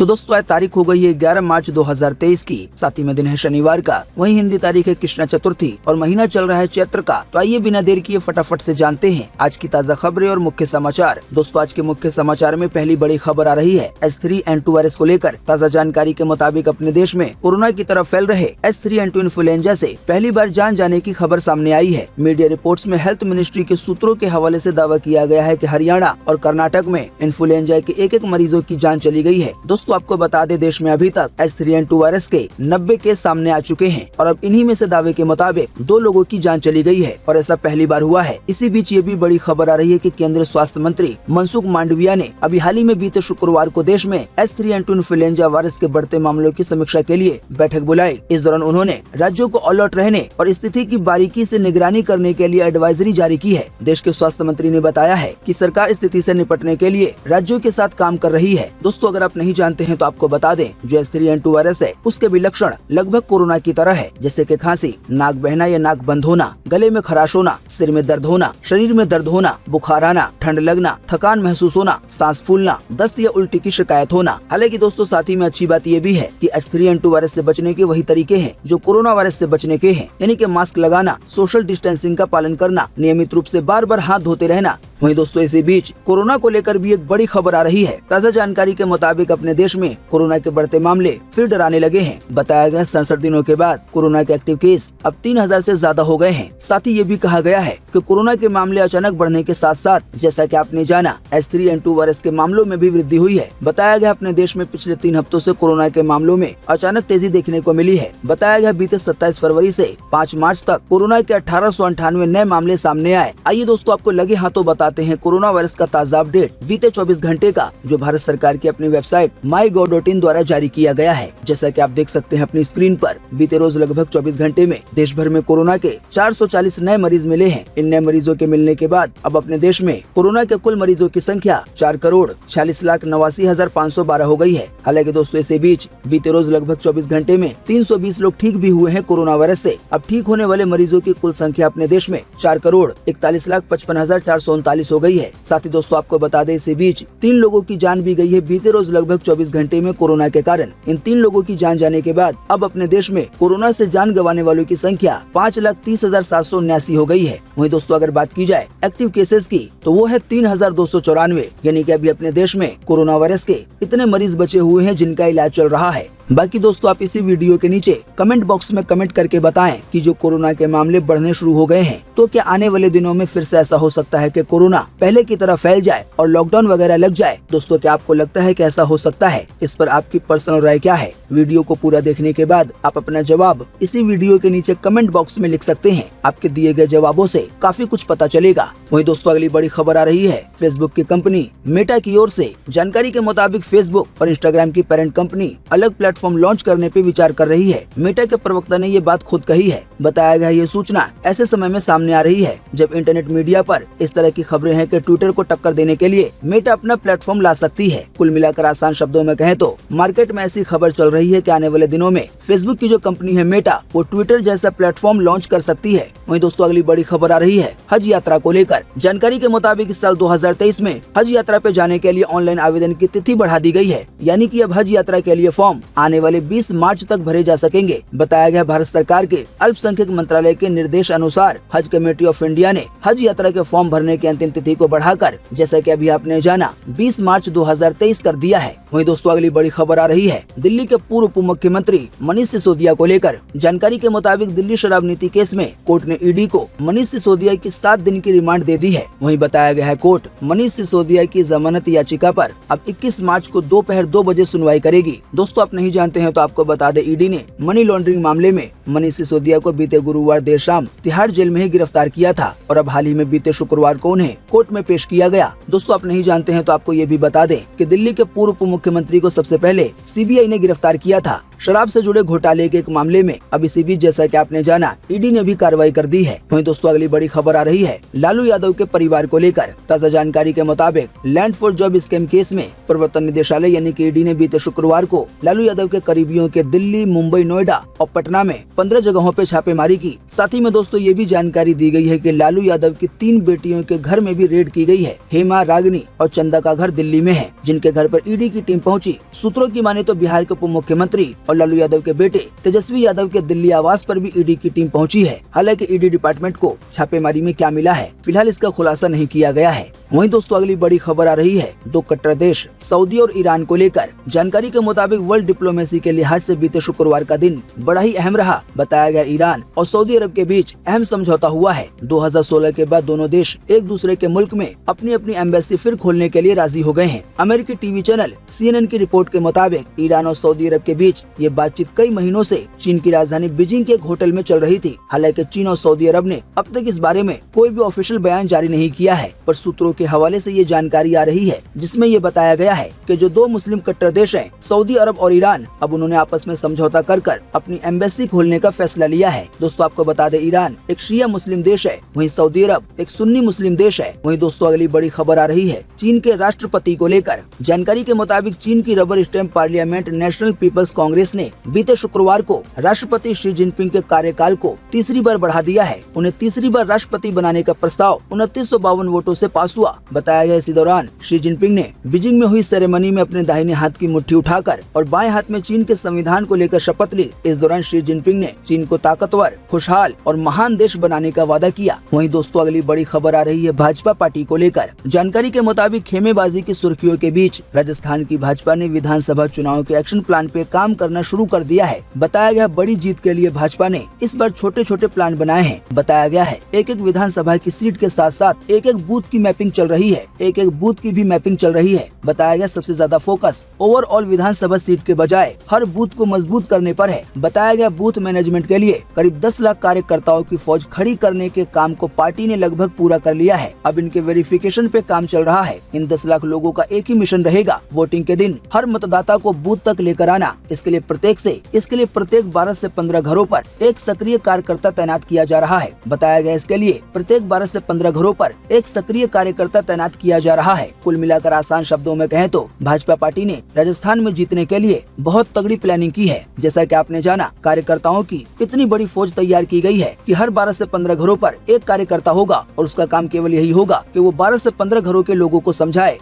तो दोस्तों आज तारीख हो गई है 11 मार्च 2023 की, साथ ही में दिन है शनिवार का। वहीं हिंदी तारीख है कृष्णा चतुर्थी और महीना चल रहा है चैत्र का। तो आइए बिना देर किए फटाफट से जानते हैं आज की ताज़ा खबरें और मुख्य समाचार। दोस्तों आज के मुख्य समाचार में पहली बड़ी खबर आ रही है H3N2 वायरस को लेकर। ताज़ा जानकारी के मुताबिक अपने देश में कोरोना की तरफ फैल रहे H3N2 इन्फ्लुएंजा से पहली बार जान जाने की खबर सामने आई है। मीडिया रिपोर्ट्स में हेल्थ मिनिस्ट्री के सूत्रों के हवाले से दावा किया गया है कि हरियाणा और कर्नाटक में इन्फ्लुएंजा के एक मरीजों की जान चली गई है। दोस्तों आपको बता दें देश में अभी तक H3N2 वायरस के 90 केस सामने आ चुके हैं और अब इन्हीं में से दावे के मुताबिक 2 लोगों की जान चली गई है और ऐसा पहली बार हुआ है। इसी बीच ये भी बड़ी खबर आ रही है कि केंद्रीय स्वास्थ्य मंत्री मनसुख मांडविया ने अभी हाल ही में बीते शुक्रवार को देश में H3N2 इन्फ्लुएंजा वायरस के बढ़ते मामलों की समीक्षा के लिए बैठक बुलाई। इस दौरान उन्होंने राज्यों को अलर्ट रहने और स्थिति की बारीकी से निगरानी करने के लिए एडवाइजरी जारी की है। देश के स्वास्थ्य मंत्री ने बताया है कि सरकार स्थिति से निपटने के लिए राज्यों के साथ काम कर रही है। दोस्तों अगर आप नहीं जानते हैं तो आपको बता दें जो H3N2 वायरस है उसके भी लक्षण लगभग कोरोना की तरह है, जैसे कि खांसी, नाक बहना या नाक बंद होना, गले में खराश होना, सिर में दर्द होना, शरीर में दर्द होना, बुखार आना, ठंड लगना, थकान महसूस होना, सांस फूलना, दस्त या उल्टी की शिकायत होना। हालांकि दोस्तों साथ ही में अच्छी बात ये भी है कि H3N2 वायरस से बचने के वही तरीके हैं जो कोरोना वायरस से बचने के हैं, यानी कि मास्क लगाना, सोशल डिस्टेंसिंग का पालन करना, नियमित रूप से बार बार हाथ धोते रहना। वहीं दोस्तों इसी बीच कोरोना को लेकर भी एक बड़ी खबर आ रही है। ताज़ा जानकारी के मुताबिक अपने देश में कोरोना के बढ़ते मामले फिर डराने लगे हैं। बताया गया 67 दिनों के बाद कोरोना के एक्टिव केस अब 3000 से ज्यादा हो गए हैं। साथ ही ये भी कहा गया है कि कोरोना के मामले अचानक बढ़ने के साथ साथ जैसा कि आपने जाना H3N2 वायरस के मामलों में भी वृद्धि हुई है। बताया गया अपने देश में पिछले 3 हफ्तों से कोरोना के मामलों में अचानक तेजी देखने को मिली है। बताया गया बीते 27 फरवरी से 5 मार्च तक कोरोना के 1898 नए मामले सामने आए। आइए दोस्तों आपको लगे हाथों बताते हैं कोरोना वायरस का ताज़ा अपडेट बीते 24 घंटे का, जो भारत सरकार की अपनी वेबसाइट mygov.in द्वारा जारी किया गया है। जैसा कि आप देख सकते हैं अपनी स्क्रीन पर, बीते रोज लगभग 24 घंटे में देश भर में कोरोना के 440 नए मरीज मिले हैं। इन नए मरीजों के मिलने के बाद अब अपने देश में कोरोना के कुल मरीजों की संख्या 4,46,89,512 हो गई है। हालांकि दोस्तों इसी बीच बीते रोज लगभग 24 घंटे में 320 लोग ठीक भी हुए हैं कोरोना वायरस से। अब ठीक होने वाले मरीजों की कुल संख्या अपने देश में 4,41,55,439 हो गई है। साथ ही दोस्तों आपको बता दें इसी बीच 3 लोगों की जान भी गई है बीते रोज लगभग 24 घंटे में कोरोना के कारण। इन 3 लोगों की जान जाने के बाद अब अपने देश में कोरोना से जान गंवाने वालों की संख्या 5,30,779 हो गई है। वहीं दोस्तों अगर बात की जाए एक्टिव केसेस की तो वो है 3,294, यानी कि अभी अपने देश में कोरोना वायरस के इतने मरीज बचे हुए हैं जिनका इलाज चल रहा है। बाकी दोस्तों आप इसी वीडियो के नीचे कमेंट बॉक्स में कमेंट करके बताएं कि जो कोरोना के मामले बढ़ने शुरू हो गए हैं तो क्या आने वाले दिनों में फिर से ऐसा हो सकता है कि कोरोना पहले की तरह फैल जाए और लॉकडाउन वगैरह लग जाए। दोस्तों क्या आपको लगता है कि ऐसा हो सकता है? इस पर आपकी पर्सनल राय क्या है? वीडियो को पूरा देखने के बाद आप अपना जवाब इसी वीडियो के नीचे कमेंट बॉक्स में लिख सकते हैं। आपके दिए गए जवाबों से काफी कुछ पता चलेगा। वहीं दोस्तों अगली बड़ी खबर आ रही है फेसबुक की कंपनी मेटा की ओर से। जानकारी के मुताबिक फेसबुक और इंस्टाग्राम की पेरेंट कंपनी अलग प्लेटफॉर्म लॉन्च करने पे विचार कर रही है। मेटा के प्रवक्ता ने ये बात खुद कही है। बताया गया ये सूचना ऐसे समय में सामने आ रही है जब इंटरनेट मीडिया पर इस तरह की खबरें हैं कि ट्विटर को टक्कर देने के लिए मेटा अपना प्लेटफॉर्म ला सकती है। कुल मिलाकर आसान शब्दों में कहें तो मार्केट में ऐसी खबर चल रही है कि आने वाले दिनों में फेसबुक की जो कंपनी है मेटा वो ट्विटर जैसा प्लेटफॉर्म लॉन्च कर सकती है। वहीं दोस्तों अगली बड़ी खबर आ रही है हज यात्रा को लेकर। जानकारी के मुताबिक इस साल 2023 में हज यात्रा पे जाने के लिए ऑनलाइन आवेदन की तिथि बढ़ा दी गई है, यानी कि अब हज यात्रा के लिए फॉर्म आने वाले 20 मार्च तक भरे जा सकेंगे। बताया गया भारत सरकार के अल्पसंख्यक मंत्रालय के निर्देश अनुसार हज कमेटी ऑफ इंडिया ने हज यात्रा के फॉर्म भरने की अंतिम तिथि को बढ़ाकर जैसा कि अभी आपने जाना 20 मार्च 2023 कर दिया है। वहीं दोस्तों अगली बड़ी खबर आ रही है दिल्ली के पूर्व उप मुख्यमंत्री मनीष सिसोदिया को लेकर। जानकारी के मुताबिक दिल्ली शराब नीति केस में कोर्ट ने ईडी को मनीष सिसोदिया की 7 दिन की रिमांड दे दी है। वहीं बताया गया है कोर्ट मनीष सिसोदिया की जमानत याचिका पर अब 21 मार्च को दोपहर 2 बजे सुनवाई करेगी। दोस्तों आप नहीं जानते हैं तो आपको बता दें ईडी ने मनी लॉन्ड्रिंग मामले में मनीष सिसोदिया को बीते गुरुवार देर शाम तिहाड़ जेल में ही गिरफ्तार किया था और अब हाल ही में बीते शुक्रवार को उन्हें कोर्ट में पेश किया गया। दोस्तों आप नहीं जानते हैं तो आपको ये भी बता दें कि दिल्ली के पूर्व उप मुख्यमंत्री को सबसे पहले सीबीआई ने गिरफ्तार किया था शराब से जुड़े घोटाले के एक मामले में। अब इसी बीच जैसा कि आपने जाना ईडी ने भी कार्रवाई कर दी है। वहीं दोस्तों अगली बड़ी खबर आ रही है लालू यादव के परिवार को लेकर। ताज़ा जानकारी के मुताबिक land for job scam case में प्रवर्तन निदेशालय यानी कि ईडी ने बीते शुक्रवार को लालू यादव के करीबियों के दिल्ली, मुंबई, नोएडा और पटना में 15 जगहों पे छापेमारी की। साथ ही में दोस्तों ये भी जानकारी दी गई है कि लालू यादव की 3 बेटियों के घर में भी रेड की गई है। हेमा, रागिनी और चंदा का घर दिल्ली में है, जिनके घर पर ईडी की टीम पहुंची। सूत्रों की माने तो बिहार के उप मुख्यमंत्री और लालू यादव के बेटे तेजस्वी यादव के दिल्ली आवास पर भी ईडी की टीम पहुंची है। हालांकि ईडी डिपार्टमेंट को छापेमारी में क्या मिला है, फिलहाल इसका खुलासा नहीं किया गया है। वहीं दोस्तों अगली बड़ी खबर आ रही है 2 कट्टर देश सऊदी और ईरान को लेकर। जानकारी के मुताबिक वर्ल्ड डिप्लोमेसी के लिहाज से बीते शुक्रवार का दिन बड़ा ही अहम रहा। बताया गया ईरान और सऊदी अरब के बीच अहम समझौता हुआ है। 2016 के बाद दोनों देश एक दूसरे के मुल्क में अपनी अपनी एम्बेसी फिर खोलने के लिए राजी हो गए हैं। अमेरिकी टीवी चैनल CNN की रिपोर्ट के मुताबिक ईरान और सऊदी अरब के बीच ये बातचीत कई महीनों से चीन की राजधानी बीजिंग के एक होटल में चल रही थी। हालांकि चीन और सऊदी अरब ने अब तक इस बारे में कोई भी ऑफिशियल बयान जारी नहीं किया है, पर सूत्रों के हवाले से ये जानकारी आ रही है जिसमें ये बताया गया है कि जो 2 मुस्लिम कट्टर देश हैं, सऊदी अरब और ईरान, अब उन्होंने आपस में समझौता कर अपनी एम्बेसी खोलने का फैसला लिया है। दोस्तों आपको बता दें, ईरान एक शिया मुस्लिम देश है, वहीं सऊदी अरब एक सुन्नी मुस्लिम देश है। वहीं दोस्तों अगली बड़ी खबर आ रही है चीन के राष्ट्रपति को लेकर। जानकारी के मुताबिक चीन की rubber stamp parliament national people's congress ने बीते शुक्रवार को राष्ट्रपति शी जिनपिंग के कार्यकाल को तीसरी बार बढ़ा दिया है। उन्हें तीसरी बार राष्ट्रपति बनाने का प्रस्ताव 2952 वोटों से पास हुआ। बताया गया इसी दौरान शी जिनपिंग ने बीजिंग में हुई सेरेमनी में अपने दाहिने हाथ की मुट्ठी उठाकर और बाएं हाथ में चीन के संविधान को लेकर शपथ ली। इस दौरान शी जिनपिंग ने चीन को ताकतवर, खुशहाल और महान देश बनाने का वादा किया। वहीं दोस्तों अगली बड़ी खबर आ रही है भाजपा पार्टी को लेकर। जानकारी के मुताबिक खेमेबाजी की सुर्खियों के बीच राजस्थान की भाजपा ने विधानसभा चुनाव के एक्शन प्लान पे काम करना शुरू कर दिया है। बताया गया बड़ी जीत के लिए भाजपा ने इस बार छोटे छोटे प्लान बनाए हैं। बताया गया है एक एक विधानसभा की सीट के साथ साथ एक एक बूथ की मैपिंग चल रही है, एक एक बूथ की भी मैपिंग चल रही है। बताया गया सबसे ज्यादा फोकस ओवरऑल विधानसभा सीट के बजाय हर बूथ को मजबूत करने पर है। बताया गया बूथ मैनेजमेंट के लिए करीब 10 लाख कार्यकर्ताओं की फौज खड़ी करने के काम को पार्टी ने लगभग पूरा कर लिया है। अब इनके वेरिफिकेशन पे काम चल रहा है। इन 10 लाख लोगों का एक ही मिशन रहेगा, वोटिंग के दिन हर मतदाता को बूथ तक लेकर आना। इसके लिए प्रत्येक 12 से 15 घरों पर एक सक्रिय कार्यकर्ता तैनात किया जा रहा है। बताया गया इसके लिए प्रत्येक 12 से 15 घरों पर एक सक्रिय कार्यकर्ता तैनात किया जा रहा है। कुल मिलाकर आसान शब्दों में कहें तो भाजपा पार्टी ने राजस्थान में जीतने के लिए बहुत तगड़ी प्लानिंग की है। जैसा कि आपने जाना, कार्यकर्ताओं की इतनी बड़ी फौज तैयार की गई है कि हर 12 से 15 घरों पर एक कार्यकर्ता होगा और उसका काम केवल यही होगा कि वो 12 से 15 घरों के लोगों को समझाए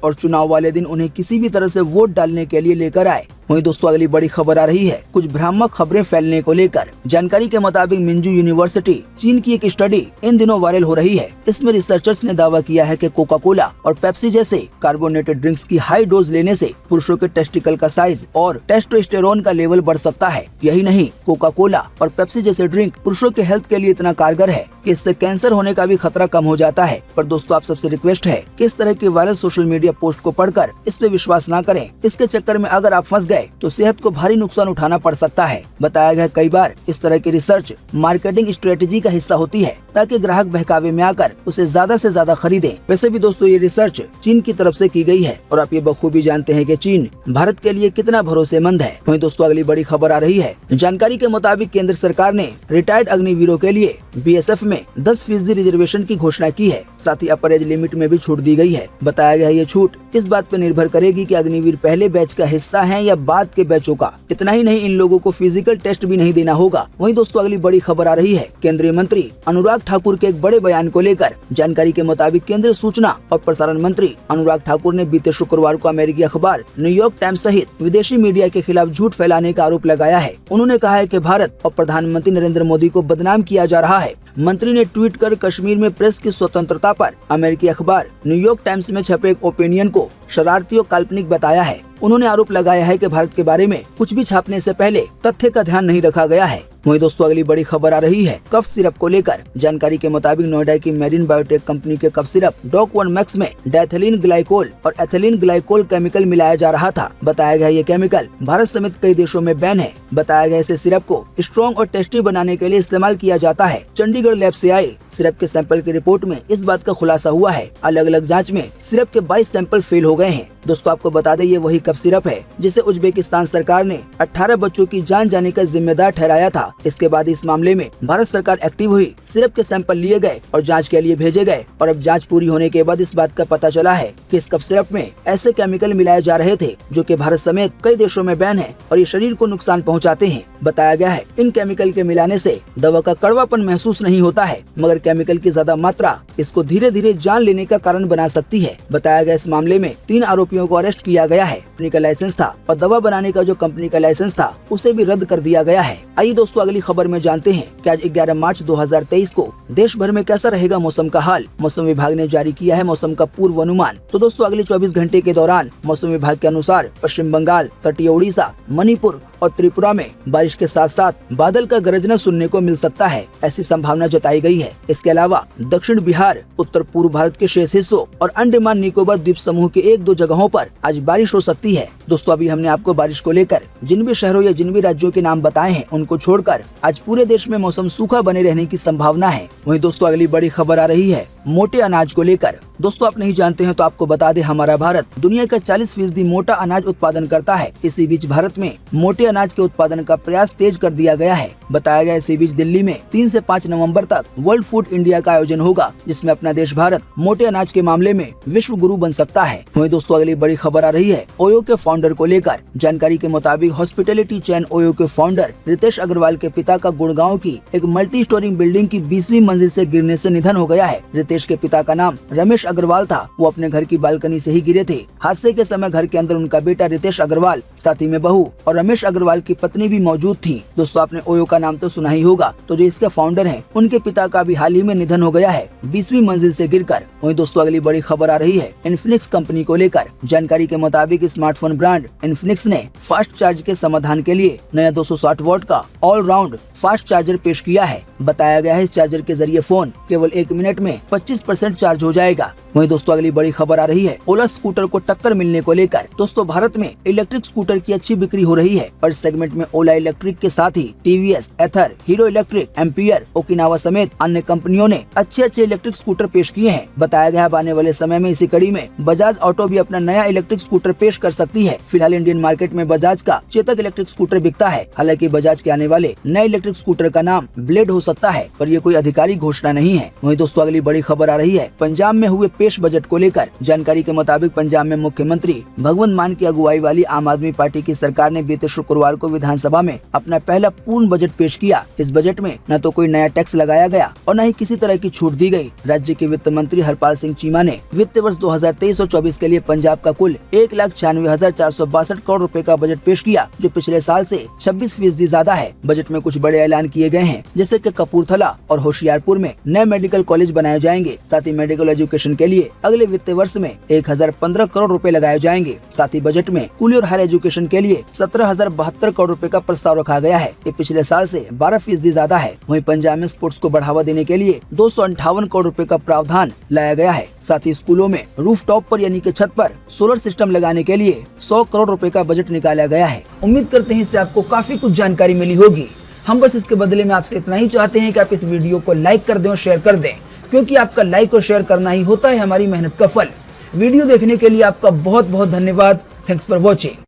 और चुनाव वाले दिन उन्हें किसी भी तरह से वोट डालने के लिए लेकर आए। वहीं दोस्तों अगली बड़ी खबर आ रही है कुछ भ्रामक खबरें फैलने को लेकर। जानकारी के मुताबिक मिंजू यूनिवर्सिटी चीन की एक स्टडी इन दिनों वायरल हो रही है। इसमें रिसर्चर्स ने दावा किया है कि कोका कोला और पेप्सी जैसे कार्बोनेटेड ड्रिंक्स की हाई डोज लेने से पुरुषों के टेस्टिकल का साइज और टेस्टोस्टेरोन का लेवल बढ़ सकता है। यही नहीं, कोका कोला और पेप्सी जैसे ड्रिंक पुरुषों के हेल्थ के लिए इतना कारगर है कि इससे कैंसर होने का भी खतरा कम हो जाता है। पर दोस्तों आप सबसे रिक्वेस्ट है कि इस तरह की वायरल सोशल मीडिया पोस्ट को पढ़कर इस पे विश्वास न करें। इसके चक्कर में अगर आप फंस गए तो सेहत को भारी नुकसान उठाना पड़ सकता है। बताया गया कई बार इस तरह की रिसर्च मार्केटिंग स्ट्रेटेजी का हिस्सा होती है ताकि ग्राहक बहकावे में आकर उसे ज्यादा से ज्यादा खरीदें। वैसे भी दोस्तों ये रिसर्च चीन की तरफ से की गई है और आप ये बखूबी जानते हैं कि चीन भारत के लिए कितना भरोसेमंद है। वहीं दोस्तों अगली बड़ी खबर आ रही है। जानकारी के मुताबिक केंद्र सरकार ने रिटायर्ड अग्निवीरों के लिए BSF में 10% रिजर्वेशन की घोषणा की है। साथ ही अपर एज लिमिट में भी छूट दी गई है। बताया गया ये छूट इस बात पर निर्भर करेगी कि अग्निवीर पहले बैच का हिस्सा है या बाद के बैचों का। इतना ही नहीं, इन लोगों को फिजिकल टेस्ट भी नहीं देना होगा। वहीं दोस्तों अगली बड़ी खबर आ रही है केंद्रीय मंत्री अनुराग ठाकुर के एक बड़े बयान को लेकर। जानकारी के मुताबिक केंद्रीय सूचना और प्रसारण मंत्री अनुराग ठाकुर ने बीते शुक्रवार को अमेरिकी अखबार न्यूयॉर्क टाइम्स सहित विदेशी मीडिया के खिलाफ झूठ फैलाने का आरोप लगाया है। उन्होंने कहा है कि भारत और प्रधानमंत्री नरेंद्र मोदी को बदनाम किया जा रहा है। मंत्री ने ट्वीट कर कश्मीर में प्रेस की स्वतंत्रता पर अमेरिकी अखबार न्यूयॉर्क टाइम्स में छपे एक ओपिनियन को शरारती और काल्पनिक बताया है। उन्होंने आरोप लगाया है कि भारत के बारे में कुछ भी छापने से पहले तथ्य का ध्यान नहीं रखा गया है। वहीं दोस्तों अगली बड़ी खबर आ रही है कफ सिरप को लेकर। जानकारी के मुताबिक नोएडा की मेरिन बायोटेक कंपनी के कफ सिरप डॉक 1 मैक्स में डाइथिलीन ग्लाइकोल और एथिलीन ग्लाइकोल केमिकल मिलाया जा रहा था। बताया गया ये केमिकल भारत समेत कई देशों में बैन है। बताया गया इसे सिरप को स्ट्रॉन्ग और टेस्टी बनाने के लिए इस्तेमाल किया जाता है। चंडीगढ़ लैब से आए सिरप के सैंपल की रिपोर्ट में इस बात का खुलासा हुआ है। अलग अलग जाँच में सिरप के 22 सैंपल फेल हो गए हैं। दोस्तों आपको बता दें ये वही कफ सिरप है जिसे उज्बेकिस्तान सरकार ने 18 बच्चों की जान जाने का जिम्मेदार ठहराया था। था। इसके बाद इस मामले में भारत सरकार एक्टिव हुई, सिरप के सैंपल लिए गए और जांच के लिए भेजे गए और अब जांच पूरी होने के बाद इस बात का पता चला है कि इस कफ सिरप में ऐसे केमिकल मिलाए जा रहे थे जो कि भारत समेत कई देशों में बैन है और ये शरीर को नुकसान पहुंचाते हैं। बताया गया है इन केमिकल के मिलाने से दवा का कड़वापन महसूस नहीं होता है, मगर केमिकल की ज्यादा मात्रा इसको धीरे धीरे जान लेने का कारण बना सकती है। बताया गया इस मामले में 3 आरोपियों को अरेस्ट किया गया है। कंपनी का लाइसेंस था और दवा बनाने का जो कंपनी का लाइसेंस था उसे भी रद्द कर दिया गया है। आइए दोस्तों अगली खबर में जानते हैं कि आज 11 मार्च 2023 को देश भर में कैसा रहेगा मौसम का हाल। मौसम विभाग ने जारी किया है मौसम का पूर्व अनुमान। तो दोस्तों अगले 24 घंटे के दौरान मौसम विभाग के अनुसार पश्चिम बंगाल, तटीय उड़ीसा, मणिपुर और त्रिपुरा में बारिश के साथ साथ बादल का गरजना सुनने को मिल सकता है, ऐसी संभावना जताई गई है। इसके अलावा दक्षिण बिहार, उत्तर पूर्व भारत के शेष हिस्सों और अंडमान निकोबार द्वीप समूह के 1-2 जगहों पर आज बारिश हो सकती है। दोस्तों अभी हमने आपको बारिश को लेकर जिन भी शहरों या जिन भी राज्यों के नाम बताए हैं उनको छोड़कर आज पूरे देश में मौसम सूखा बने रहने की संभावना है। वहीं दोस्तों अगली बड़ी खबर आ रही है मोटे अनाज को लेकर। दोस्तों आप नहीं जानते हैं तो आपको बता दें, हमारा भारत दुनिया का 40% मोटा अनाज उत्पादन करता है। इसी बीच भारत में मोटे अनाज के उत्पादन का प्रयास तेज कर दिया गया है। बताया गया इसी बीच दिल्ली में 3 से 5 नवंबर तक वर्ल्ड फूड इंडिया का आयोजन होगा, जिसमें अपना देश भारत मोटे अनाज के मामले में विश्व गुरु बन सकता है। वहीं दोस्तों अगली बड़ी खबर आ रही है ओयो के फाउंडर को लेकर। जानकारी के मुताबिक हॉस्पिटैलिटी चैन ओयो के फाउंडर रितेश अग्रवाल के पिता का गुड़गांव की एक मल्टी स्टोरी बिल्डिंग की 20वीं मंजिल से गिरने से निधन हो गया है। रितेश के पिता का नाम रमेश अग्रवाल था। वो अपने घर की बालकनी से ही गिरे थे। हादसे के समय घर के अंदर उनका बेटा रितेश अग्रवाल, साथ ही में बहू और रमेश अग्रवाल की पत्नी भी मौजूद थी। दोस्तों आपने ओयो का नाम तो सुना ही होगा, तो जो इसके फाउंडर हैं उनके पिता का भी हाल ही में निधन हो गया है 20वीं मंजिल से गिरकर। वहीं दोस्तों अगली बड़ी खबर आ रही है इन्फिनिक्स कंपनी को लेकर। जानकारी के मुताबिक स्मार्टफोन ब्रांड इन्फिनिक्स ने फास्ट चार्ज के समाधान के लिए नया 260 वॉट का ऑल राउंड फास्ट चार्जर पेश किया है। बताया गया है इस चार्जर के जरिए फोन केवल 1 मिनट में 25% चार्ज हो जाएगा। वहीं दोस्तों अगली बड़ी खबर आ रही है ओला स्कूटर को टक्कर मिलने को लेकर। दोस्तों भारत में इलेक्ट्रिक स्कूटर की अच्छी बिक्री हो रही है और सेगमेंट में ओला इलेक्ट्रिक के साथ ही टीवीएस, एथर, हीरो इलेक्ट्रिक, एम्पियर, ओकिनावा समेत अन्य कंपनियों ने अच्छे इलेक्ट्रिक स्कूटर पेश किए हैं। बताया गया आने वाले समय में इसी कड़ी में बजाज ऑटो भी अपना नया इलेक्ट्रिक स्कूटर पेश कर सकती है। फिलहाल इंडियन मार्केट में बजाज का चेतक इलेक्ट्रिक स्कूटर बिकता है। हालांकि बजाज के आने वाले नए इलेक्ट्रिक स्कूटर का नाम ब्लेड हो सकता है, पर ये कोई आधिकारिक घोषणा नहीं है। वहीं दोस्तों अगली बड़ी खबर आ रही है पंजाब में हुए पेश बजट को लेकर। जानकारी के मुताबिक पंजाब में मुख्यमंत्री भगवंत मान की अगुवाई वाली आम आदमी पार्टी की सरकार ने बीते शुक्रवार को विधानसभा में अपना पहला पूर्ण बजट पेश किया। इस बजट में न तो कोई नया टैक्स लगाया गया और न ही किसी तरह की छूट दी गई। राज्य के वित्त मंत्री हरपाल सिंह चीमा ने वित्त वर्ष 2023 और 24 के लिए पंजाब का कुल 1,96,462 करोड़ रुपए का बजट पेश किया, जो पिछले साल से 26% ज्यादा है। बजट में कुछ बड़े ऐलान किए गए हैं, जैसे कि कपूरथला और होशियारपुर में नए मेडिकल कॉलेज बनाए जाएंगे। साथ ही मेडिकल एजुकेशन के लिए अगले वित्त वर्ष में 1015 करोड़ रुपए लगाए जाएंगे। साथ ही बजट में स्कूली और हायर एजुकेशन के लिए 17,072 करोड़ रुपए का प्रस्ताव रखा गया है। ये पिछले साल से 12% ज्यादा है। वहीं पंजाब में स्पोर्ट्स को बढ़ावा देने के लिए 258 करोड़ रुपए का प्रावधान लाया गया है। साथ ही स्कूलों में रूफ टॉप पर यानी कि छत पर सोलर सिस्टम लगाने के लिए 100 करोड़ रुपए का बजट निकाला गया है। उम्मीद करते हैं इससे आपको काफी कुछ जानकारी मिली होगी। हम बस इसके बदले में आपसे इतना ही चाहते हैं कि आप इस वीडियो को लाइक कर दें और शेयर कर दें, क्योंकि आपका लाइक और शेयर करना ही होता है हमारी मेहनत का फल। वीडियो देखने के लिए आपका बहुत बहुत धन्यवाद। Thanks for watching.